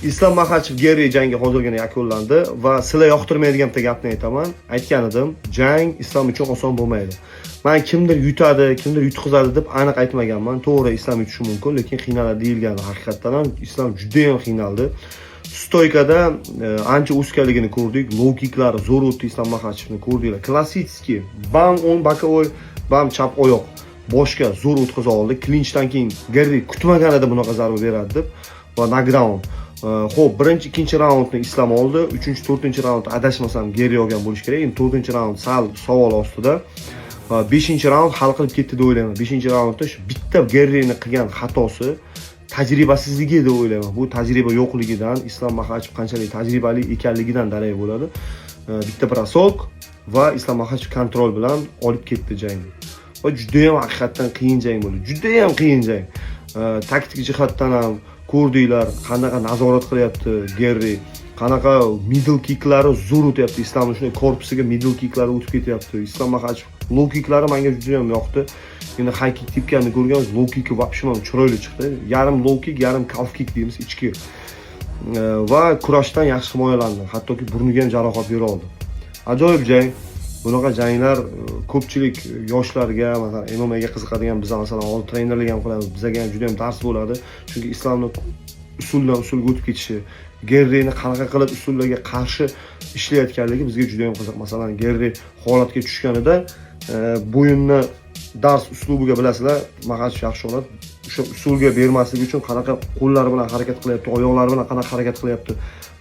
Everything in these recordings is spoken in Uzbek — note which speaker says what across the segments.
Speaker 1: Islom Makhachev Gerri jangi hozirgina yakunlandi va sizlar yoqtirmaydigan bitta gapni aytaman. Aytgan edim, jang islom uchun oson bo'lmaydi. Men kimdir yutadi, kimdir yutqizadi deb aniq aytmaganman. To'g'ri, islom yutishi mumkin, lekin qiynaladi deyilgan. Haqiqatan ham islom juda ham qiynaldi. Stoykada ancha o'sganligini ko'rdik. Low kicklari zo'r o'tdi, Islom Makhachevni ko'rdinglar. Klassik, bam o'ng bokovoy, bam chap oyoq boshga zo'r o'tkaza oldi. Klinchdan keyin Gerri kutmaganida bunaqa zarba beradi deb va knockdown. Xo'p, birinchi, ikkinchi raundni Islom oldi, 3-chi, 4-chi raund adashmasam Gerri olgan bo'lish kerak. Endi 4-chi raund sal savol ostida. 5-chi raund hal qilib ketdi deb o'ylayman. 5-chi raundda shu bitta Gerrining qilgan xatosi tajribasizligi deb o'ylayman. Bu tajriba yo'qligidan, Islom Makhachev qanchalik tajribali ekanligidan darak bo'ladi. Bitta brasok va Islom Makhachev kontrol bilan olib ketdi jangni. Va juda ham haqiqatan qiyin jang bo'ldi. Juda ham qiyin jang. Taktik jihatdan ham ko'rdinglar, qanaqa nazorat qilyapti Gerri, qanaqa middle kicklari zo'r o'tyapti. Islomning shunday korpusiga middle kicklari o'tib ketyapti. Islom Makhachev low kicklari menga juda ham yoqdi. Endi high kick tepganini ko'rganmiz, low kick вообще chiroyli chiqdi. Yarim low kick, yarim calf kick deymiz, ichki. Va kurashdan yaxshi himoyalandi. Hattoki burniga ham jarohat bera oldi. Ajoyib jang. Bunaqa janglar ko'pchilik yoshlarga, masalan, MMA ga qiziqadigan biz masalan hozir trenerlik ham qilamiz. Bizga ham juda ham dars bo'ladi. Chunki islomning usuldan usulga o'tib ketishi, Gerrini qanaqa qilib usullarga qarshi ishlayotganligi bizga juda ham qiziq. Masalan, Gerri holatga tushganida bo'yinni dars uslubiga bilasizlar, Makhachev yaxshi o'ynadi. O'sha usulga bermaslik uchun qanaqa qo'llari bilan harakat qilyapti, oyoqlari bilan qanaqa harakat qilyapti,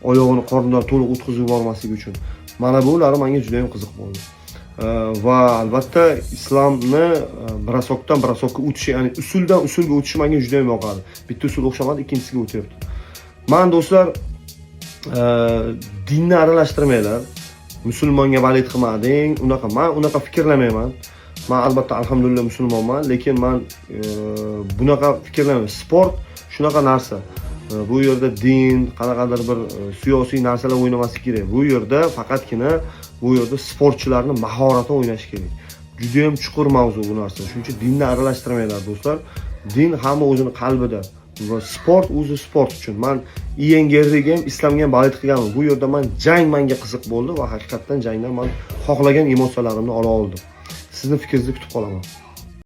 Speaker 1: oyog'ini qornidan to'liq o'tkazib yubormaslik uchun. Mana bular menga juda ham qiziq bo'ldi. Va albatta islomni brasokdan brasokka o'tishi, ya'ni usuldan usulga o'tishi menga juda ham yoqadi. Bitta usul o'xshamadi, ikkinchisiga o'tyapti. Men do'stlar, dinni aralashtirmanglar. Musulmonga valid qilmading, unaqa. Men unaqa fikrlamayman. Men albatta alhamdulillah musulmonman, lekin men bunaqa fikrlamayman. Sport shunaqa narsa. Bu yerda din, qanaqadir bir siyosiy narsalar o'ynamaslik kerak. Bu yerda faqatgina bu yerda sportchilarning mahorati o'ynash kerak. Juda ham chuqur mavzu bu narsa. Shuning uchun dinni aralashtirmanglar do'stlar. Din hamma o'zini qalbida. Va sport o'zi sport uchun. Men Ian Gerriga ham, islomga ham valid qilganman. Bu yerda men jang menga qiziq bo'ldi va haqiqatan jangdan men xohlagan emotsiyalarimni ola oldim. Sizning fikringizni kutib qolaman.